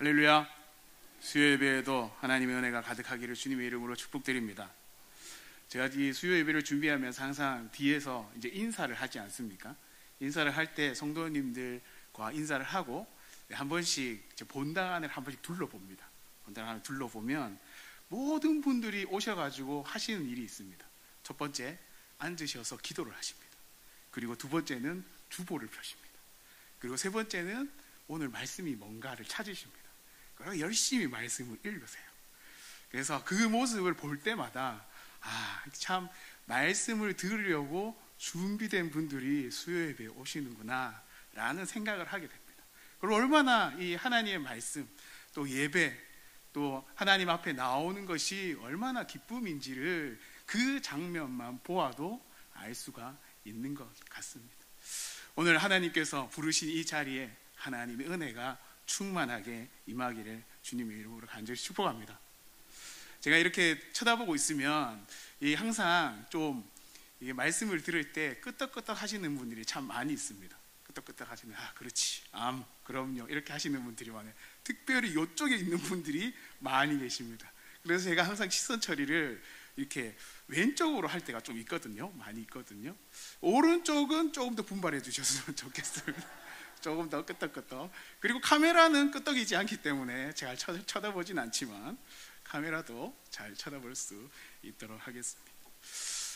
할렐루야. 수요 예배에도 하나님의 은혜가 가득하기를 주님의 이름으로 축복드립니다. 제가 이 수요 예배를 준비하면서 항상 뒤에서 이제 인사를 하지 않습니까? 인사를 할 때 성도님들과 인사를 하고 한 번씩 본당 안을 한 번씩 둘러봅니다. 본당 안을 둘러보면 모든 분들이 오셔가지고 하시는 일이 있습니다. 첫 번째, 앉으셔서 기도를 하십니다. 그리고 두 번째는 주보를 펴십니다. 그리고 세 번째는 오늘 말씀이 뭔가를 찾으십니다. 그리고 열심히 말씀을 읽으세요. 그래서 그 모습을 볼 때마다 참 말씀을 들으려고 준비된 분들이 수요 예배에 오시는구나 라는 생각을 하게 됩니다. 그리고 얼마나 이 하나님의 말씀 또 예배 또 하나님 앞에 나오는 것이 얼마나 기쁨인지를 그 장면만 보아도 알 수가 있는 것 같습니다. 오늘 하나님께서 부르신 이 자리에 하나님의 은혜가 충만하게 임하기를 주님의 이름으로 간절히 축복합니다. 제가 이렇게 쳐다보고 있으면 항상 좀 말씀을 들을 때 끄떡끄떡 하시는 분들이 참 많이 있습니다. 끄떡끄떡 하시는, 그렇지, 그럼요, 이렇게 하시는 분들이 많아요. 특별히 이쪽에 있는 분들이 많이 계십니다. 그래서 제가 항상 시선 처리를 이렇게 왼쪽으로 할 때가 좀 있거든요. 많이 있거든요. 오른쪽은 조금 더 분발해 주셨으면 좋겠습니다. 조금 더 끄떡끄떡. 그리고 카메라는 끄떡이지 않기 때문에 제가 쳐다보진 않지만 카메라도 잘 쳐다볼 수 있도록 하겠습니다.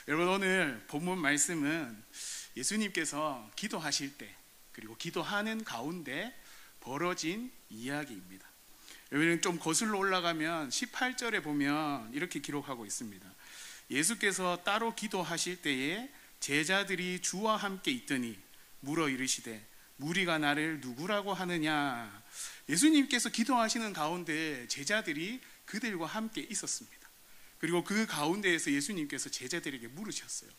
여러분, 오늘 본문 말씀은 예수님께서 기도하실 때 그리고 기도하는 가운데 벌어진 이야기입니다. 여러분, 좀 거슬러 올라가면 18절에 보면 이렇게 기록하고 있습니다. 예수께서 따로 기도하실 때에 제자들이 주와 함께 있더니 물어 이르시되 무리가 나를 누구라고 하느냐. 예수님께서 기도하시는 가운데 제자들이 그들과 함께 있었습니다. 그리고 그 가운데에서 예수님께서 제자들에게 물으셨어요.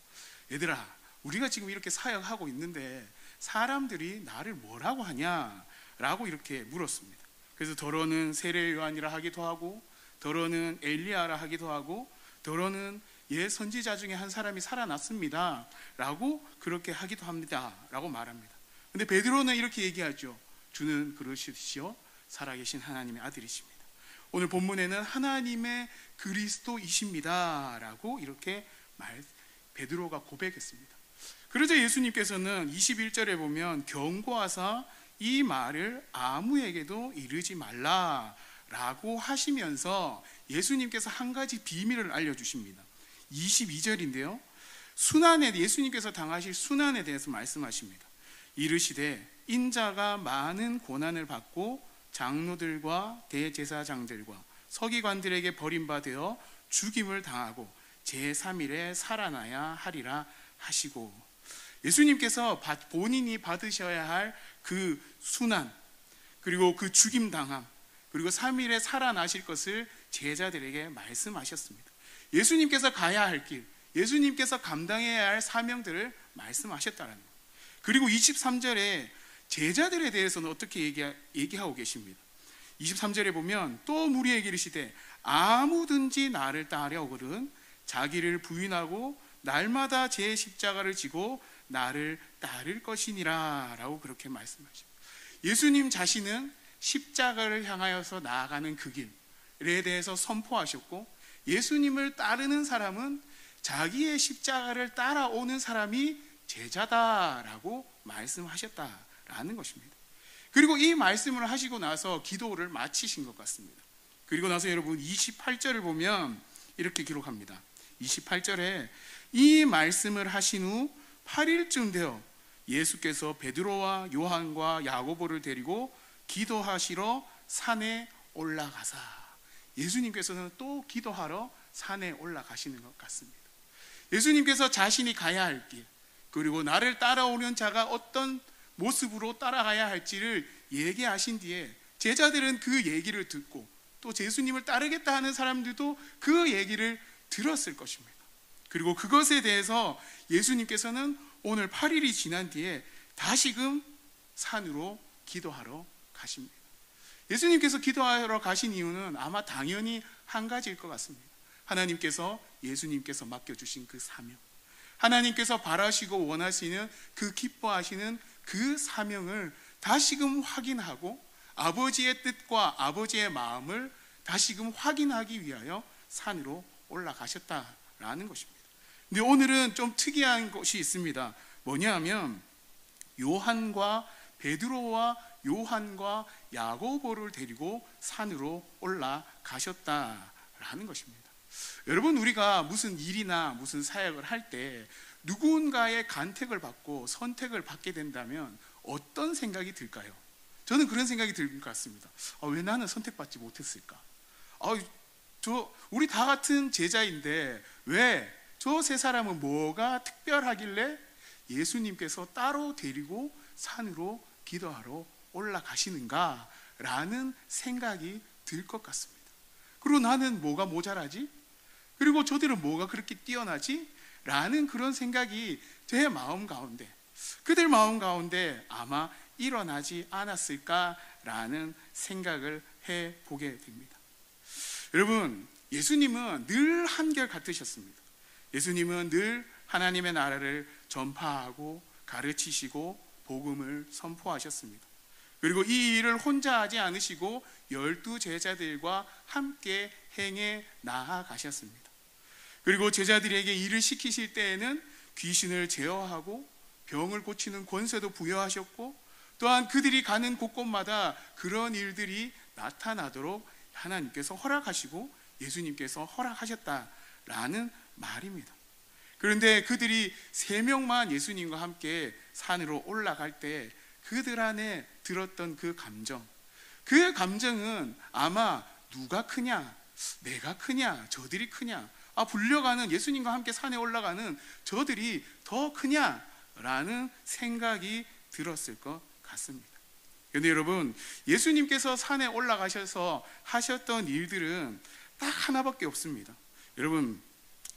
얘들아, 우리가 지금 이렇게 사역하고 있는데 사람들이 나를 뭐라고 하냐? 라고 이렇게 물었습니다. 그래서 더러는 세례 요한이라 하기도 하고 더러는 엘리야라 하기도 하고 더러는 옛 선지자 중에 한 사람이 살아났습니다 라고 그렇게 하기도 합니다 라고 말합니다. 근데 베드로는 이렇게 얘기하죠. 주는 그러시오, 살아계신 하나님의 아들이십니다. 오늘 본문에는 하나님의 그리스도이십니다 라고 이렇게 베드로가 고백했습니다. 그러자 예수님께서는 21절에 보면 경고하사 이 말을 아무에게도 이르지 말라 라고 하시면서 예수님께서 한 가지 비밀을 알려주십니다. 22절인데요, 예수님께서 당하실 순환에 대해서 말씀하십니다. 이르시되 인자가 많은 고난을 받고 장로들과 대제사장들과 서기관들에게 버림받아 죽임을 당하고 제3일에 살아나야 하리라 하시고, 예수님께서 본인이 받으셔야 할 그 순환 그리고 그 죽임 당함 그리고 3일에 살아나실 것을 제자들에게 말씀하셨습니다. 예수님께서 가야 할 길, 예수님께서 감당해야 할 사명들을 말씀하셨다는 거예요. 그리고 23절에 제자들에 대해서는 어떻게 얘기하고 계십니다. 23절에 보면 또 무리에게 이르시되 아무든지 나를 따르거든 자기를 부인하고 날마다 제 십자가를 지고 나를 따를 것이니라 라고 그렇게 말씀하십니다. 예수님 자신은 십자가를 향하여서 나아가는 그 길에 대해서 선포하셨고, 예수님을 따르는 사람은 자기의 십자가를 따라오는 사람이 제자다라고 말씀하셨다라는 것입니다. 그리고 이 말씀을 하시고 나서 기도를 마치신 것 같습니다. 그리고 나서 여러분 28절을 보면 이렇게 기록합니다. 28절에 이 말씀을 하신 후 8일쯤 되어 예수께서 베드로와 요한과 야고보를 데리고 기도하시러 산에 올라가사, 예수님께서는 또 기도하러 산에 올라가시는 것 같습니다. 예수님께서 자신이 가야 할 길 그리고 나를 따라오는 자가 어떤 모습으로 따라가야 할지를 얘기하신 뒤에 제자들은 그 얘기를 듣고 또 예수님을 따르겠다 하는 사람들도 그 얘기를 들었을 것입니다. 그리고 그것에 대해서 예수님께서는 오늘 8일이 지난 뒤에 다시금 산으로 기도하러 가십니다. 예수님께서 기도하러 가신 이유는 아마 당연히 한 가지일 것 같습니다. 하나님께서 예수님께서 맡겨주신 그 사명, 하나님께서 바라시고 원하시는 그 기뻐하시는 그 사명을 다시금 확인하고 아버지의 뜻과 아버지의 마음을 다시금 확인하기 위하여 산으로 올라가셨다라는 것입니다. 근데 오늘은 좀 특이한 것이 있습니다. 뭐냐면 요한과 베드로와 요한과 야고보를 데리고 산으로 올라가셨다라는 것입니다. 여러분, 우리가 무슨 일이나 무슨 사역을 할 때 누군가의 간택을 받고 선택을 받게 된다면 어떤 생각이 들까요? 저는 그런 생각이 들 것 같습니다. 왜 나는 선택받지 못했을까? 우리 다 같은 제자인데 왜 저 세 사람은 뭐가 특별하길래 예수님께서 따로 데리고 산으로 기도하러 올라가시는가? 라는 생각이 들 것 같습니다. 그리고 나는 뭐가 모자라지? 그리고 저들은 뭐가 그렇게 뛰어나지? 라는 그런 생각이 제 마음 가운데, 그들 마음 가운데 아마 일어나지 않았을까라는 생각을 해보게 됩니다. 여러분, 예수님은 늘 한결 같으셨습니다. 예수님은 늘 하나님의 나라를 전파하고 가르치시고 복음을 선포하셨습니다. 그리고 이 일을 혼자 하지 않으시고 12 제자들과 함께 행해 나아가셨습니다. 그리고 제자들에게 일을 시키실 때에는 귀신을 제어하고 병을 고치는 권세도 부여하셨고, 또한 그들이 가는 곳곳마다 그런 일들이 나타나도록 하나님께서 허락하시고 예수님께서 허락하셨다라는 말입니다. 그런데 그들이 3명만 예수님과 함께 산으로 올라갈 때 그들 안에 들었던 그 감정은 아마 누가 크냐, 내가 크냐, 저들이 크냐, 불려가는 예수님과 함께 산에 올라가는 저들이 더 크냐라는 생각이 들었을 것 같습니다. 그런데 여러분, 예수님께서 산에 올라가셔서 하셨던 일들은 딱 하나밖에 없습니다. 여러분,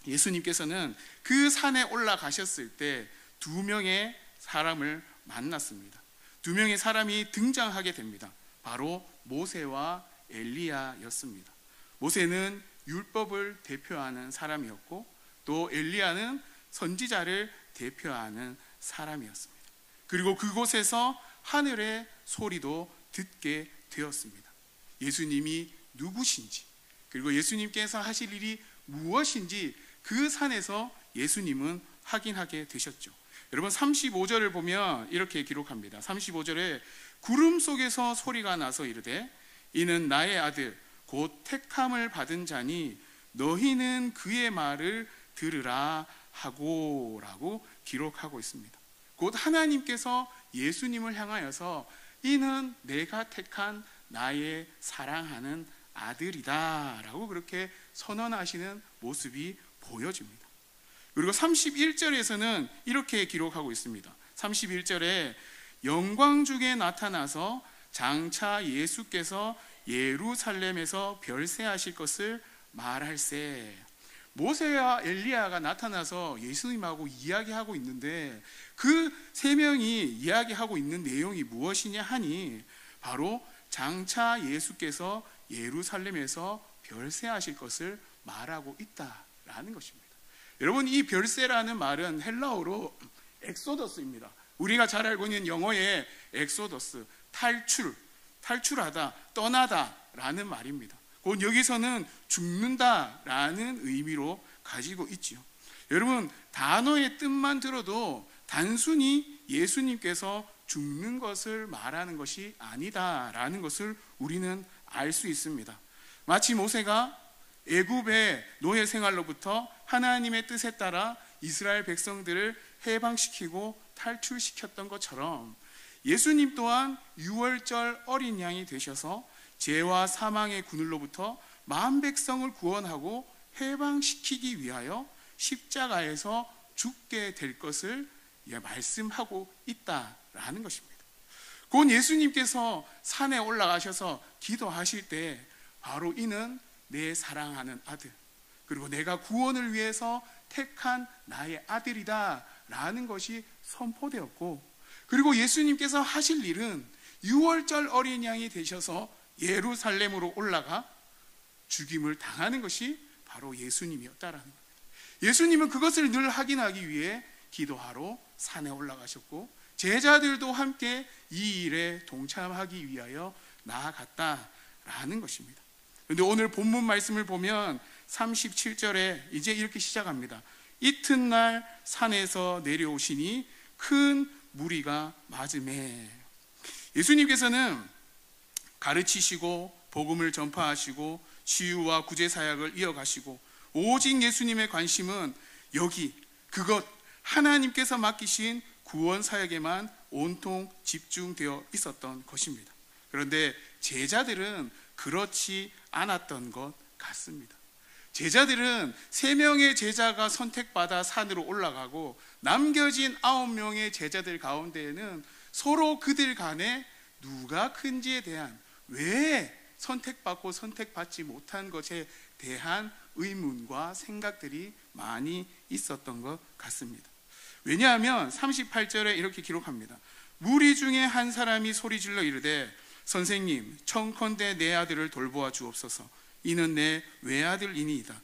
예수님께서는 그 산에 올라가셨을 때 2명의 사람을 만났습니다. 2명의 사람이 등장하게 됩니다. 바로 모세와 엘리야였습니다. 모세는 율법을 대표하는 사람이었고, 또 엘리야는 선지자를 대표하는 사람이었습니다. 그리고 그곳에서 하늘의 소리도 듣게 되었습니다. 예수님이 누구신지, 그리고 예수님께서 하실 일이 무엇인지 그 산에서 예수님은 확인하게 되셨죠. 여러분, 35절을 보면 이렇게 기록합니다. 35절에 구름 속에서 소리가 나서 이르되 이는 나의 아들 곧 택함을 받은 자니 너희는 그의 말을 들으라 하고 라고 기록하고 있습니다. 곧 하나님께서 예수님을 향하여서 이는 내가 택한 나의 사랑하는 아들이다 라고 그렇게 선언하시는 모습이 보여집니다. 그리고 31절에서는 이렇게 기록하고 있습니다. 31절에 영광 중에 나타나서 장차 예수께서 예루살렘에서 별세하실 것을 말할세. 모세와 엘리야가 나타나서 예수님하고 이야기하고 있는데 그 3명이 이야기하고 있는 내용이 무엇이냐 하니 바로 장차 예수께서 예루살렘에서 별세하실 것을 말하고 있다라는 것입니다. 여러분, 이 별세라는 말은 헬라어로 엑소더스입니다. 우리가 잘 알고 있는 영어의 엑소더스, 탈출하다, 떠나다 라는 말입니다. 곧 여기서는 죽는다라는 의미로 가지고 있지요. 여러분, 단어의 뜻만 들어도 단순히 예수님께서 죽는 것을 말하는 것이 아니다라는 것을 우리는 알 수 있습니다. 마치 모세가 애굽의 노예 생활로부터 하나님의 뜻에 따라 이스라엘 백성들을 해방시키고 탈출시켰던 것처럼 예수님 또한 유월절 어린 양이 되셔서 죄와 사망의 그늘로부터 만 백성을 구원하고 해방시키기 위하여 십자가에서 죽게 될 것을 말씀하고 있다라는 것입니다. 곧 예수님께서 산에 올라가셔서 기도하실 때 바로 이는 내 사랑하는 아들, 그리고 내가 구원을 위해서 택한 나의 아들이다 라는 것이 선포되었고, 그리고 예수님께서 하실 일은 유월절 어린 양이 되셔서 예루살렘으로 올라가 죽임을 당하는 것이 바로 예수님이었다라는 겁니다. 예수님은 그것을 늘 확인하기 위해 기도하러 산에 올라가셨고, 제자들도 함께 이 일에 동참하기 위하여 나아갔다라는 것입니다. 그런데 오늘 본문 말씀을 보면 37절에 이제 이렇게 시작합니다. 이튿날 산에서 내려오시니 큰 무리가 맞으매. 예수님께서는 가르치시고 복음을 전파하시고 치유와 구제 사역을 이어가시고 오직 예수님의 관심은 여기 그것 하나님께서 맡기신 구원 사역에만 온통 집중되어 있었던 것입니다. 그런데 제자들은 그렇지 않았던 것 같습니다. 제자들은 3명의 제자가 선택받아 산으로 올라가고 남겨진 9명의 제자들 가운데에는 서로 그들 간에 누가 큰지에 대한, 왜 선택받고 선택받지 못한 것에 대한 의문과 생각들이 많이 있었던 것 같습니다. 왜냐하면 38절에 이렇게 기록합니다. 무리 중에 한 사람이 소리질러 이르되 선생님 청컨대 내 아들을 돌보아 주옵소서. 이는 내 외아들이니이다.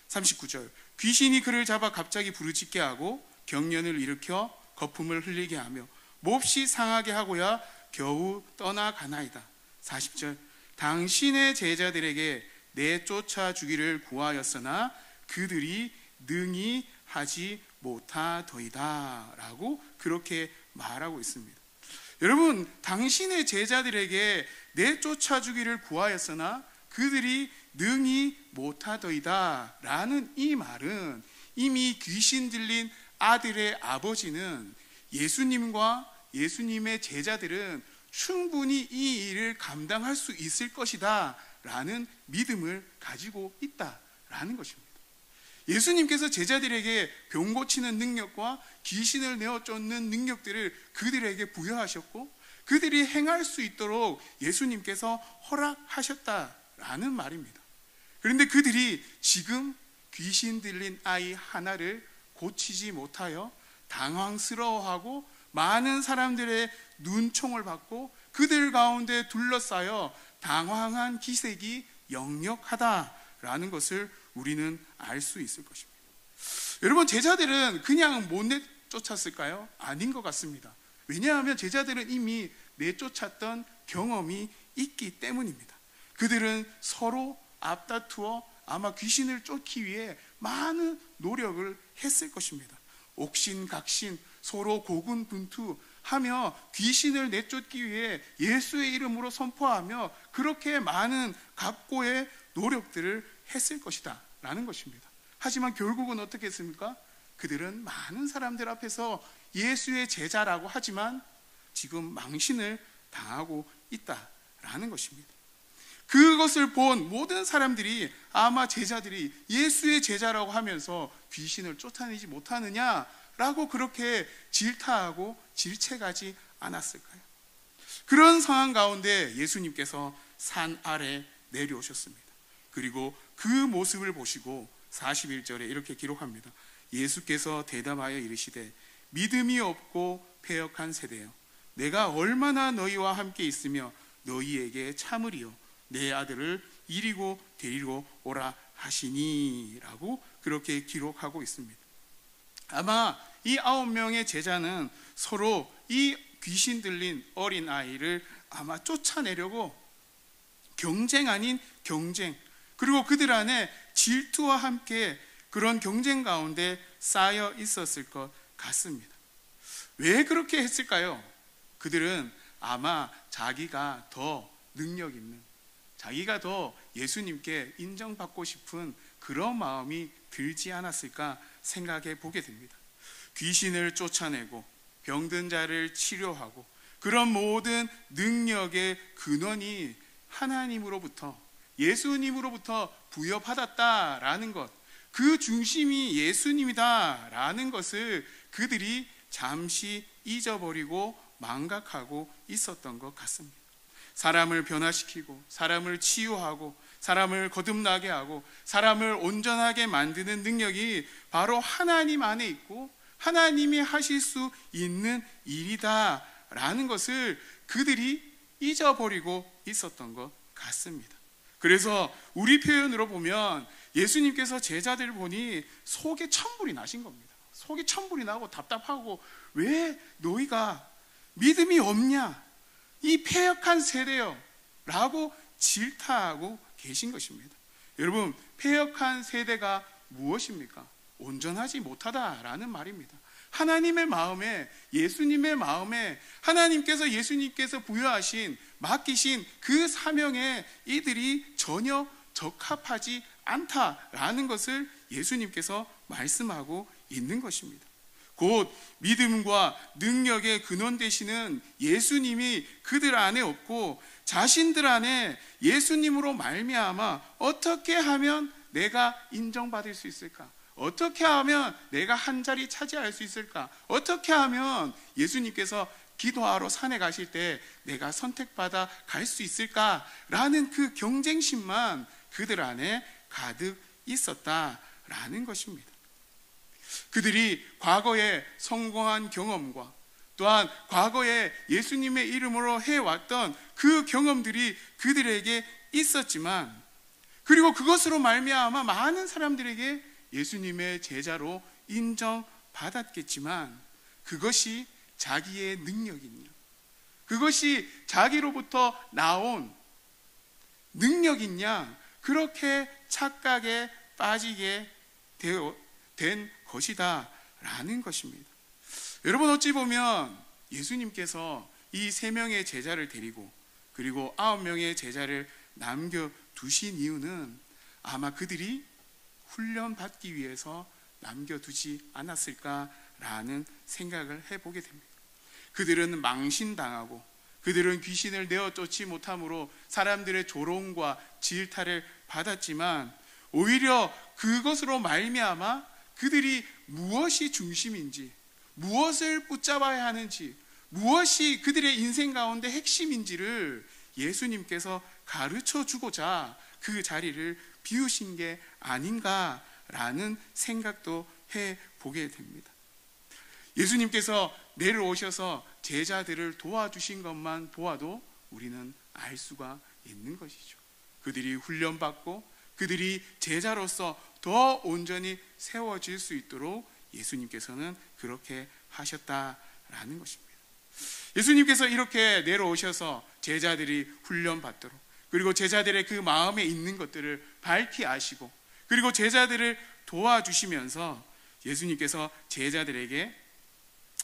39절 귀신이 그를 잡아 갑자기 부르짖게 하고 경련을 일으켜 거품을 흘리게 하며 몹시 상하게 하고야 겨우 떠나가나이다. 40절 당신의 제자들에게 내쫓아 주기를 구하였으나 그들이 능히 하지 못하더이다 라고 그렇게 말하고 있습니다. 여러분, 당신의 제자들에게 내쫓아 주기를 구하였으나 그들이 능히 못하더이다 라는 이 말은 이미 귀신 들린 아들의 아버지는 예수님과 예수님의 제자들은 충분히 이 일을 감당할 수 있을 것이다 라는 믿음을 가지고 있다라는 것입니다. 예수님께서 제자들에게 병 고치는 능력과 귀신을 내어 쫓는 능력들을 그들에게 부여하셨고 그들이 행할 수 있도록 예수님께서 허락하셨다라는 말입니다. 그런데 그들이 지금 귀신 들린 아이 하나를 고치지 못하여 당황스러워하고 많은 사람들의 눈총을 받고 그들 가운데 둘러싸여 당황한 기색이 역력하다라는 것을 우리는 알 수 있을 것입니다. 여러분, 제자들은 그냥 못 내쫓았을까요? 아닌 것 같습니다. 왜냐하면 제자들은 이미 내쫓았던 경험이 있기 때문입니다. 그들은 서로 앞다투어 아마 귀신을 쫓기 위해 많은 노력을 했을 것입니다. 옥신각신 서로 고군분투하며 귀신을 내쫓기 위해 예수의 이름으로 선포하며 그렇게 많은 각고의 노력들을 했을 것이다 라는 것입니다. 하지만 결국은 어떻게 했습니까? 그들은 많은 사람들 앞에서 예수의 제자라고 하지만 지금 망신을 당하고 있다라는 것입니다. 그것을 본 모든 사람들이 아마 제자들이 예수의 제자라고 하면서 귀신을 쫓아내지 못하느냐라고 그렇게 질타하고 질책하지 않았을까요? 그런 상황 가운데 예수님께서 산 아래 내려오셨습니다. 그리고 그 모습을 보시고 41절에 이렇게 기록합니다. 예수께서 대답하여 이르시되 믿음이 없고 패역한 세대여, 내가 얼마나 너희와 함께 있으며 너희에게 참으리요 내 아들을 이리고 데리고 오라 하시니 라고 그렇게 기록하고 있습니다. 아마 이 9명의 제자는 서로 이 귀신 들린 어린 아이를 아마 쫓아내려고 경쟁 아닌 경쟁, 그리고 그들 안에 질투와 함께 그런 경쟁 가운데 쌓여 있었을 것 같습니다. 왜 그렇게 했을까요? 그들은 아마 자기가 더 능력 있는, 자기가 더 예수님께 인정받고 싶은 그런 마음이 들지 않았을까 생각해 보게 됩니다. 귀신을 쫓아내고 병든 자를 치료하고 그런 모든 능력의 근원이 하나님으로부터, 예수님으로부터 부여받았다라는 것, 그 중심이 예수님이다라는 것을 그들이 잠시 잊어버리고 망각하고 있었던 것 같습니다. 사람을 변화시키고 사람을 치유하고 사람을 거듭나게 하고 사람을 온전하게 만드는 능력이 바로 하나님 안에 있고 하나님이 하실 수 있는 일이다라는 것을 그들이 잊어버리고 있었던 것 같습니다. 그래서 우리 표현으로 보면 예수님께서 제자들을 보니 속에 천불이 나신 겁니다. 속에 천불이 나고 답답하고, 왜 너희가 믿음이 없냐? 이 패역한 세대여, 라고 질타하고 계신 것입니다. 여러분, 패역한 세대가 무엇입니까? 온전하지 못하다라는 말입니다. 하나님의 마음에, 예수님의 마음에 하나님께서, 예수님께서 부여하신, 맡기신 그 사명에 이들이 전혀 적합하지 않다라는 것을 예수님께서 말씀하고 있는 것입니다. 곧 믿음과 능력의 근원 되시는 예수님이 그들 안에 없고 자신들 안에 예수님으로 말미암아 어떻게 하면 내가 인정받을 수 있을까? 어떻게 하면 내가 한 자리 차지할 수 있을까? 어떻게 하면 예수님께서 기도하러 산에 가실 때 내가 선택받아 갈 수 있을까라는 그 경쟁심만 그들 안에 가득 있었다라는 것입니다. 그들이 과거에 성공한 경험과 또한 과거에 예수님의 이름으로 해왔던 그 경험들이 그들에게 있었지만, 그리고 그것으로 말미암아 많은 사람들에게 예수님의 제자로 인정받았겠지만, 그것이 자기의 능력이냐, 그것이 자기로부터 나온 능력이냐, 그렇게 착각에 빠지게 된 것이다 라는 것입니다. 여러분, 어찌 보면 예수님께서 이 3명의 제자를 데리고 그리고 9명의 제자를 남겨두신 이유는 아마 그들이 훈련받기 위해서 남겨두지 않았을까라는 생각을 해보게 됩니다. 그들은 망신당하고 그들은 귀신을 내어 쫓지 못함으로 사람들의 조롱과 질타를 받았지만, 오히려 그것으로 말미암아 그들이 무엇이 중심인지, 무엇을 붙잡아야 하는지, 무엇이 그들의 인생 가운데 핵심인지를 예수님께서 가르쳐 주고자 그 자리를 비우신 게 아닌가라는 생각도 해보게 됩니다. 예수님께서 내려오셔서 제자들을 도와주신 것만 보아도 우리는 알 수가 있는 것이죠. 그들이 훈련받고 그들이 제자로서 더 온전히 세워질 수 있도록 예수님께서는 그렇게 하셨다라는 것입니다. 예수님께서 이렇게 내려오셔서 제자들이 훈련받도록, 그리고 제자들의 그 마음에 있는 것들을 밝히 아시고, 그리고 제자들을 도와주시면서 예수님께서 제자들에게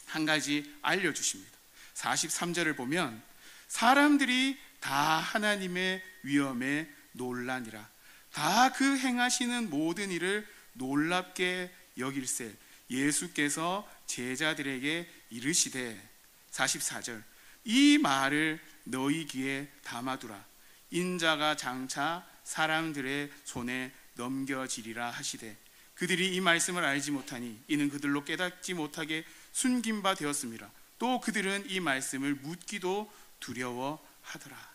한 가지 알려주십니다. 43절을 보면 사람들이 다 하나님의 위엄에 놀라니라. 다 그 행하시는 모든 일을 놀랍게 여길세 예수께서 제자들에게 이르시되, 44절, 이 말을 너희 귀에 담아두라. 인자가 장차 사람들의 손에 넘겨지리라 하시되, 그들이 이 말씀을 알지 못하니 이는 그들로 깨닫지 못하게 숨긴 바 되었습니다. 또 그들은 이 말씀을 묻기도 두려워하더라.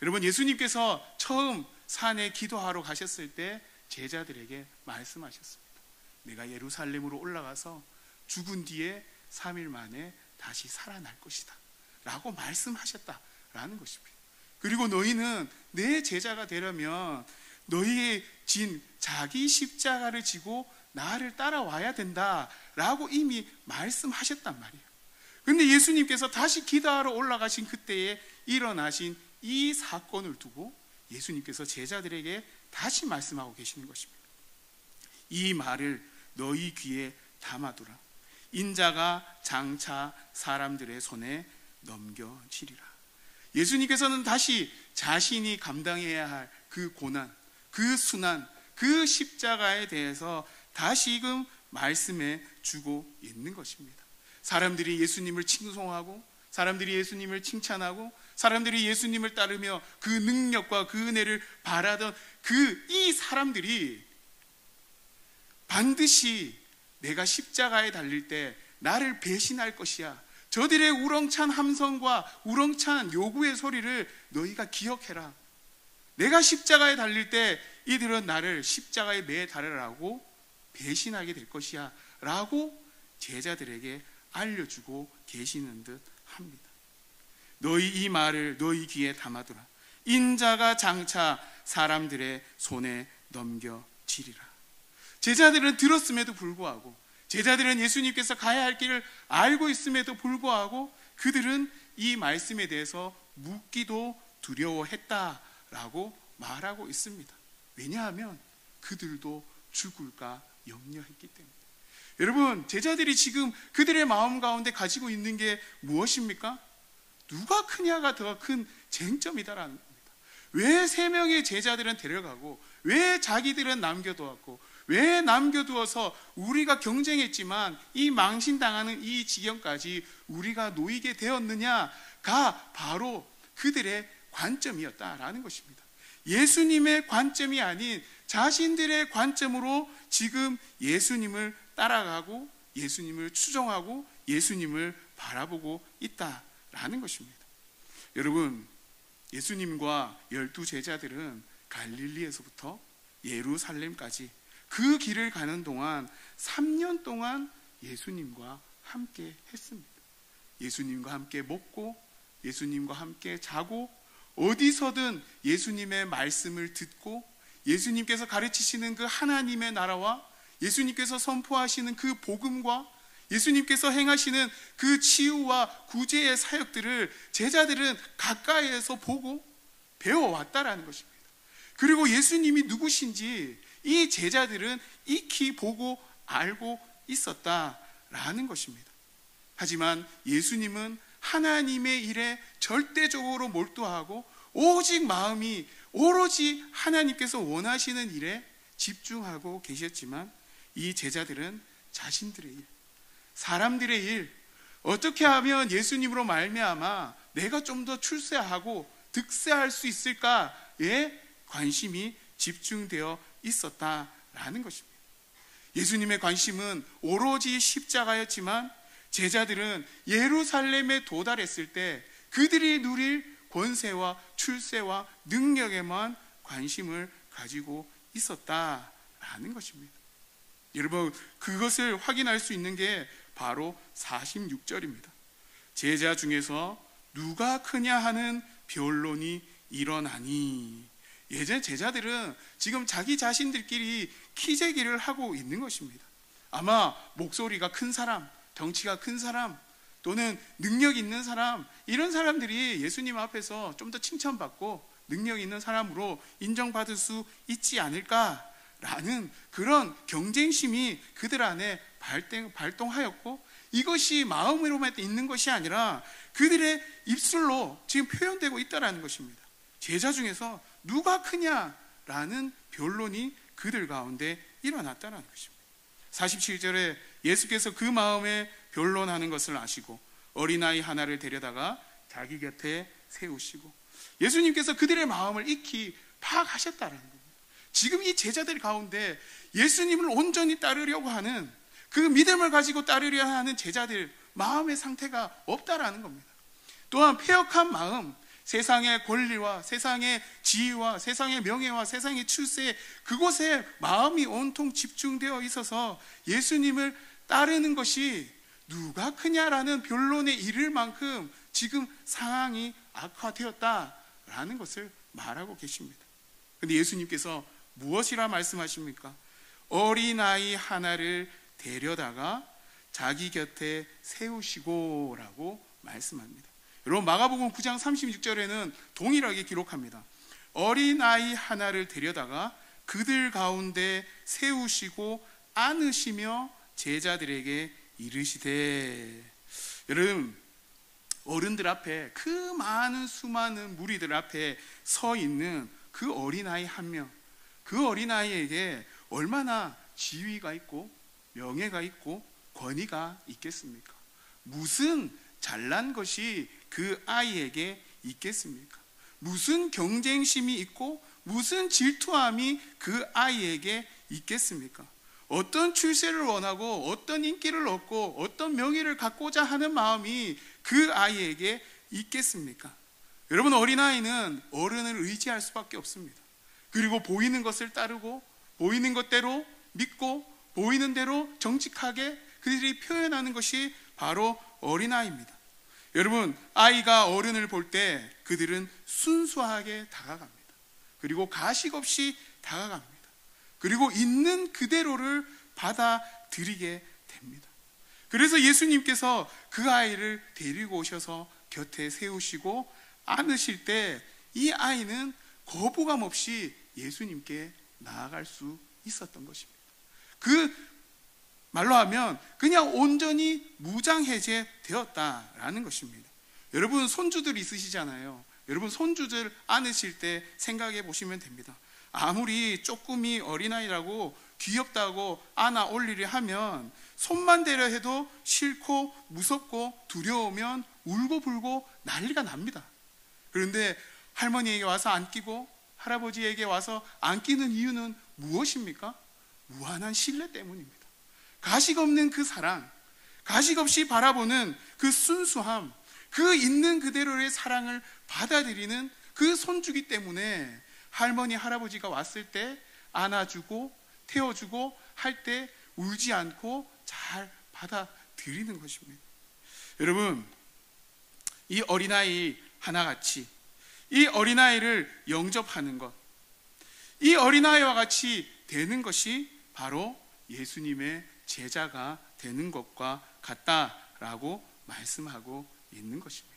여러분, 예수님께서 처음 산에 기도하러 가셨을 때 제자들에게 말씀하셨습니다. 내가 예루살렘으로 올라가서 죽은 뒤에 3일 만에 다시 살아날 것이다 라고 말씀하셨다라는 것입니다. 그리고 너희는 내 제자가 되려면 너희의 진 자기 십자가를 지고 나를 따라와야 된다라고 이미 말씀하셨단 말이에요. 그런데 예수님께서 다시 기도하러 올라가신 그때에 일어나신 이 사건을 두고 예수님께서 제자들에게 다시 말씀하고 계시는 것입니다. 이 말을 너희 귀에 담아두라. 인자가 장차 사람들의 손에 넘겨지리라. 예수님께서는 다시 자신이 감당해야 할 그 고난, 그 순환, 그 십자가에 대해서 다시금 말씀해 주고 있는 것입니다. 사람들이 예수님을 칭송하고, 사람들이 예수님을 칭찬하고, 사람들이 예수님을 따르며 그 능력과 그 은혜를 바라던 이 사람들이 반드시 내가 십자가에 달릴 때 나를 배신할 것이야. 저들의 우렁찬 함성과 우렁찬 요구의 소리를 너희가 기억해라. 내가 십자가에 달릴 때 이들은 나를 십자가에 매 달으라고 배신하게 될 것이야 라고 제자들에게 알려주고 계시는 듯 합니다. 너희 이 말을 너희 귀에 담아두라. 인자가 장차 사람들의 손에 넘겨지리라. 제자들은 들었음에도 불구하고, 제자들은 예수님께서 가야 할 길을 알고 있음에도 불구하고 그들은 이 말씀에 대해서 묻기도 두려워했다라고 말하고 있습니다. 왜냐하면 그들도 죽을까 염려했기 때문에. 여러분, 제자들이 지금 그들의 마음 가운데 가지고 있는 게 무엇입니까? 누가 크냐가 더 큰 쟁점이다라는 겁니다. 왜 3명의 제자들은 데려가고 왜 자기들은 남겨두었고 왜 남겨두어서 우리가 경쟁했지만 이 망신당하는 이 지경까지 우리가 놓이게 되었느냐가 바로 그들의 관점이었다라는 것입니다. 예수님의 관점이 아닌 자신들의 관점으로 지금 예수님을 따라가고 예수님을 추종하고 예수님을 바라보고 있다라는 것입니다. 여러분, 예수님과 12 제자들은 갈릴리에서부터 예루살렘까지 그 길을 가는 동안 3년 동안 예수님과 함께 했습니다. 예수님과 함께 먹고 예수님과 함께 자고 어디서든 예수님의 말씀을 듣고 예수님께서 가르치시는 그 하나님의 나라와 예수님께서 선포하시는 그 복음과 예수님께서 행하시는 그 치유와 구제의 사역들을 제자들은 가까이에서 보고 배워왔다라는 것입니다. 그리고 예수님이 누구신지 이 제자들은 익히 보고 알고 있었다라는 것입니다. 하지만 예수님은 하나님의 일에 절대적으로 몰두하고 오직 마음이 오로지 하나님께서 원하시는 일에 집중하고 계셨지만 이 제자들은 자신들의 일, 사람들의 일, 어떻게 하면 예수님으로 말미암아 내가 좀 더 출세하고 득세할 수 있을까에 관심이 집중되어 있었다라는 것입니다. 예수님의 관심은 오로지 십자가였지만 제자들은 예루살렘에 도달했을 때 그들이 누릴 권세와 출세와 능력에만 관심을 가지고 있었다라는 것입니다. 여러분, 그것을 확인할 수 있는 게 바로 46절입니다. 제자 중에서 누가 크냐 하는 변론이 일어나니. 예전 제자들은 지금 자기 자신들끼리 키재기를 하고 있는 것입니다. 아마 목소리가 큰 사람, 덩치가 큰 사람, 또는 능력 있는 사람, 이런 사람들이 예수님 앞에서 좀 더 칭찬받고 능력 있는 사람으로 인정받을 수 있지 않을까라는 그런 경쟁심이 그들 안에 발동하였고, 이것이 마음으로만 있는 것이 아니라 그들의 입술로 지금 표현되고 있다는 것입니다. 제자 중에서 누가 크냐라는 변론이 그들 가운데 일어났다는 것입니다. 47절에 예수께서 그 마음에 변론하는 것을 아시고 어린아이 하나를 데려다가 자기 곁에 세우시고, 예수님께서 그들의 마음을 익히 파악하셨다는 겁니다. 지금 이 제자들 가운데 예수님을 온전히 따르려고 하는, 그 믿음을 가지고 따르려 하는 제자들 마음의 상태가 없다라는 겁니다. 또한 패역한 마음, 세상의 권리와 세상의 지위와 세상의 명예와 세상의 출세, 그곳에 마음이 온통 집중되어 있어서 예수님을 따르는 것이 누가 크냐라는 변론에 이를 만큼 지금 상황이 악화되었다라는 것을 말하고 계십니다. 그런데 예수님께서 무엇이라 말씀하십니까? 어린아이 하나를 데려다가 자기 곁에 세우시고 라고 말씀합니다. 여러분, 마가복음 9장 36절에는 동일하게 기록합니다. 어린아이 하나를 데려다가 그들 가운데 세우시고 안으시며 제자들에게 이르시되. 여러분, 어른들 앞에, 그 많은 수많은 무리들 앞에 서 있는 그 어린아이 한 명, 그 어린아이에게 얼마나 지위가 있고 명예가 있고 권위가 있겠습니까? 무슨 잘난 것이 그 아이에게 있겠습니까? 무슨 경쟁심이 있고 무슨 질투함이 그 아이에게 있겠습니까? 어떤 출세를 원하고 어떤 인기를 얻고 어떤 명예를 갖고자 하는 마음이 그 아이에게 있겠습니까? 여러분, 어린아이는 어른을 의지할 수밖에 없습니다. 그리고 보이는 것을 따르고 보이는 것대로 믿고 보이는 대로 정직하게 그들이 표현하는 것이 바로 어린아이입니다. 여러분, 아이가 어른을 볼 때 그들은 순수하게 다가갑니다. 그리고 가식 없이 다가갑니다. 그리고 있는 그대로를 받아들이게 됩니다. 그래서 예수님께서 그 아이를 데리고 오셔서 곁에 세우시고 안으실 때 이 아이는 거부감 없이 예수님께 나아갈 수 있었던 것입니다. 그 말로 하면 그냥 온전히 무장해제 되었다라는 것입니다. 여러분 손주들 있으시잖아요. 여러분 손주들 안으실 때 생각해 보시면 됩니다. 아무리 조금이 어린아이라고 귀엽다고 안아 올리려 하면 손만 대려 해도 싫고 무섭고 두려우면 울고불고 난리가 납니다. 그런데 할머니에게 와서 안기고 할아버지에게 와서 안기는 이유는 무엇입니까? 무한한 신뢰 때문입니다. 가식 없는 그 사랑, 가식 없이 바라보는 그 순수함, 그 있는 그대로의 사랑을 받아들이는 그 손주기 때문에 할머니, 할아버지가 왔을 때 안아주고 태워주고 할 때 울지 않고 잘 받아들이는 것입니다. 여러분, 이 어린아이 하나같이 이 어린아이를 영접하는 것, 이 어린아이와 같이 되는 것이 바로 예수님의 제자가 되는 것과 같다라고 말씀하고 있는 것입니다.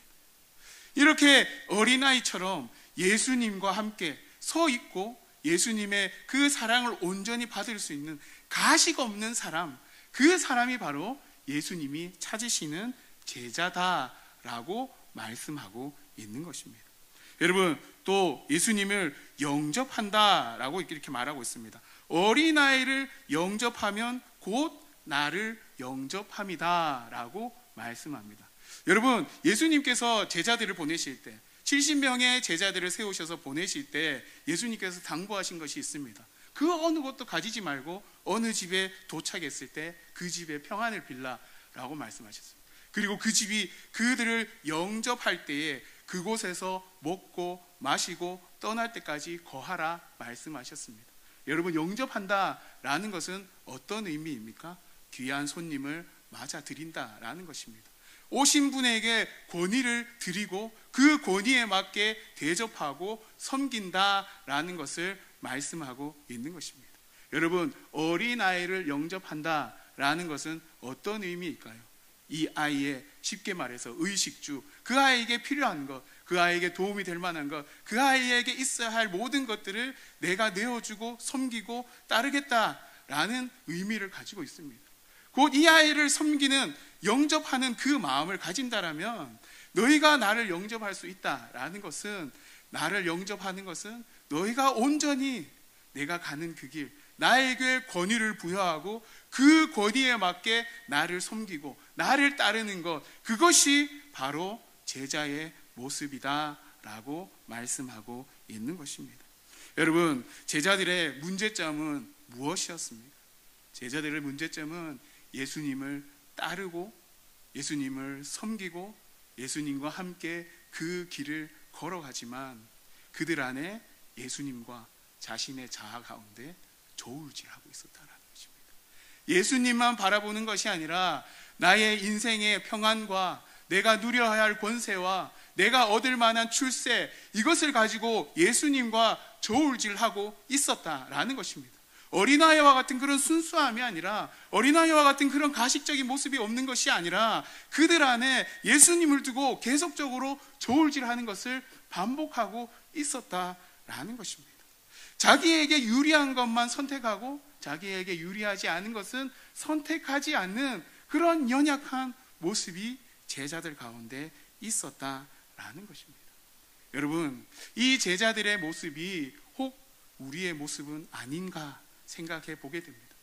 이렇게 어린아이처럼 예수님과 함께 서 있고 예수님의 그 사랑을 온전히 받을 수 있는 가식 없는 사람, 그 사람이 바로 예수님이 찾으시는 제자다라고 말씀하고 있는 것입니다. 여러분, 또 예수님을 영접한다라고 이렇게 말하고 있습니다. 어린아이를 영접하면 곧 나를 영접함이다 라고 말씀합니다. 여러분, 예수님께서 제자들을 보내실 때 70명의 제자들을 세우셔서 보내실 때 예수님께서 당부하신 것이 있습니다. 그 어느 것도 가지지 말고 어느 집에 도착했을 때 그 집에 평안을 빌라라고 말씀하셨습니다. 그리고 그 집이 그들을 영접할 때에 그곳에서 먹고 마시고 떠날 때까지 거하라 말씀하셨습니다. 여러분, 영접한다라는 것은 어떤 의미입니까? 귀한 손님을 맞아들인다라는 것입니다. 오신 분에게 권위를 드리고 그 권위에 맞게 대접하고 섬긴다라는 것을 말씀하고 있는 것입니다. 여러분, 어린아이를 영접한다라는 것은 어떤 의미일까요? 이 아이의 쉽게 말해서 의식주, 그 아이에게 필요한 것, 그 아이에게 도움이 될 만한 것, 그 아이에게 있어야 할 모든 것들을 내가 내어주고 섬기고 따르겠다라는 의미를 가지고 있습니다. 곧 이 아이를 섬기는, 영접하는 그 마음을 가진다라면 너희가 나를 영접할 수 있다라는 것은, 나를 영접하는 것은 너희가 온전히 내가 가는 그 길, 나에게 권위를 부여하고 그 권위에 맞게 나를 섬기고 나를 따르는 것, 그것이 바로 제자의 모습이다 라고 말씀하고 있는 것입니다. 여러분, 제자들의 문제점은 무엇이었습니까? 제자들의 문제점은 예수님을 따르고 예수님을 섬기고 예수님과 함께 그 길을 걸어가지만 그들 안에 예수님과 자신의 자아 가운데 저울질하고 있었다라는 것입니다. 예수님만 바라보는 것이 아니라 나의 인생의 평안과 내가 누려야 할 권세와 내가 얻을 만한 출세, 이것을 가지고 예수님과 저울질하고 있었다라는 것입니다. 어린아이와 같은 그런 순수함이 아니라, 어린아이와 같은 그런 가식적인 모습이 없는 것이 아니라 그들 안에 예수님을 두고 계속적으로 저울질하는 것을 반복하고 있었다라는 것입니다. 자기에게 유리한 것만 선택하고 자기에게 유리하지 않은 것은 선택하지 않는 그런 연약한 모습이 제자들 가운데 있었다라는 것입니다. 여러분, 이 제자들의 모습이 혹 우리의 모습은 아닌가 생각해 보게 됩니다.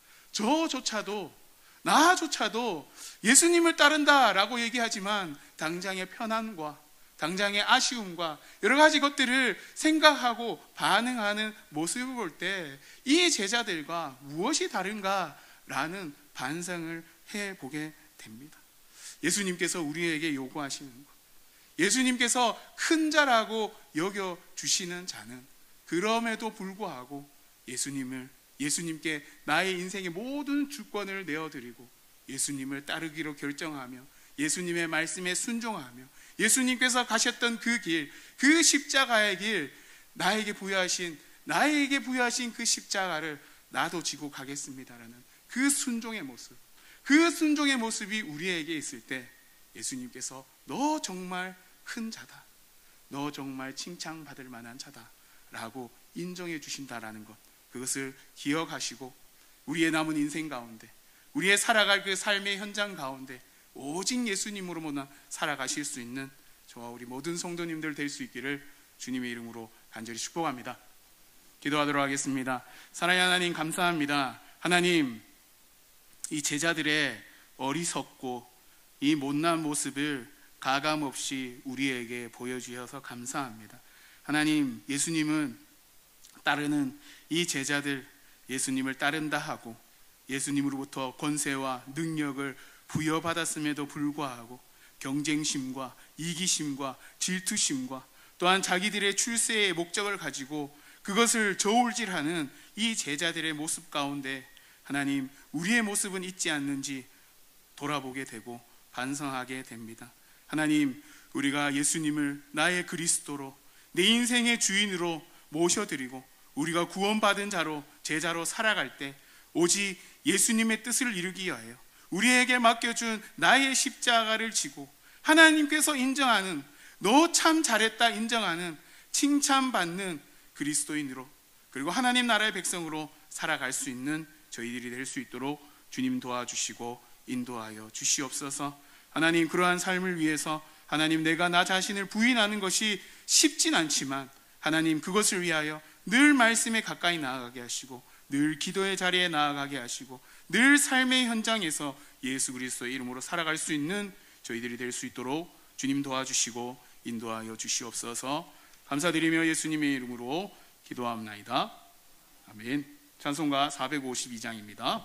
나조차도 예수님을 따른다라고 얘기하지만 당장의 편안과 당장의 아쉬움과 여러 가지 것들을 생각하고 반응하는 모습을 볼 때 이 제자들과 무엇이 다른가라는 반성을 해보게 됩니다. 예수님께서 우리에게 요구하시는 것, 예수님께서 큰 자라고 여겨주시는 자는 그럼에도 불구하고 예수님께 나의 인생의 모든 주권을 내어드리고 예수님을 따르기로 결정하며 예수님의 말씀에 순종하며 예수님께서 가셨던 그 길, 그 십자가의 길, 나에게 부여하신 그 십자가를 나도 지고 가겠습니다라는 그 순종의 모습, 그 순종의 모습이 우리에게 있을 때 예수님께서 너 정말 큰 자다, 너 정말 칭찬받을 만한 자다라고 인정해 주신다라는 것, 그것을 기억하시고 우리의 남은 인생 가운데, 우리의 살아갈 그 삶의 현장 가운데 오직 예수님으로만 살아가실 수 있는 저와 우리 모든 성도님들 될 수 있기를 주님의 이름으로 간절히 축복합니다. 기도하도록 하겠습니다. 사랑의 하나님, 감사합니다. 하나님, 이 제자들의 어리석고 이 못난 모습을 가감없이 우리에게 보여주셔서 감사합니다. 하나님, 예수님은 따르는 이 제자들, 예수님을 따른다 하고 예수님으로부터 권세와 능력을 부여받았음에도 불구하고 경쟁심과 이기심과 질투심과 또한 자기들의 출세의 목적을 가지고 그것을 저울질하는 이 제자들의 모습 가운데 하나님, 우리의 모습은 있지 않는지 돌아보게 되고 반성하게 됩니다. 하나님, 우리가 예수님을 나의 그리스도로, 내 인생의 주인으로 모셔드리고 우리가 구원받은 자로, 제자로 살아갈 때 오직 예수님의 뜻을 이루기 위하여 우리에게 맡겨준 나의 십자가를 지고 하나님께서 인정하는, 너 참 잘했다 인정하는, 칭찬받는 그리스도인으로, 그리고 하나님 나라의 백성으로 살아갈 수 있는 저희들이 될 수 있도록 주님 도와주시고 인도하여 주시옵소서. 하나님, 그러한 삶을 위해서 하나님, 내가 나 자신을 부인하는 것이 쉽진 않지만 하나님, 그것을 위하여 늘 말씀에 가까이 나아가게 하시고 늘 기도의 자리에 나아가게 하시고 늘 삶의 현장에서 예수 그리스도의 이름으로 살아갈 수 있는 저희들이 될 수 있도록 주님 도와주시고 인도하여 주시옵소서. 감사드리며 예수님의 이름으로 기도합나이다. 아멘. 찬송가 452장입니다.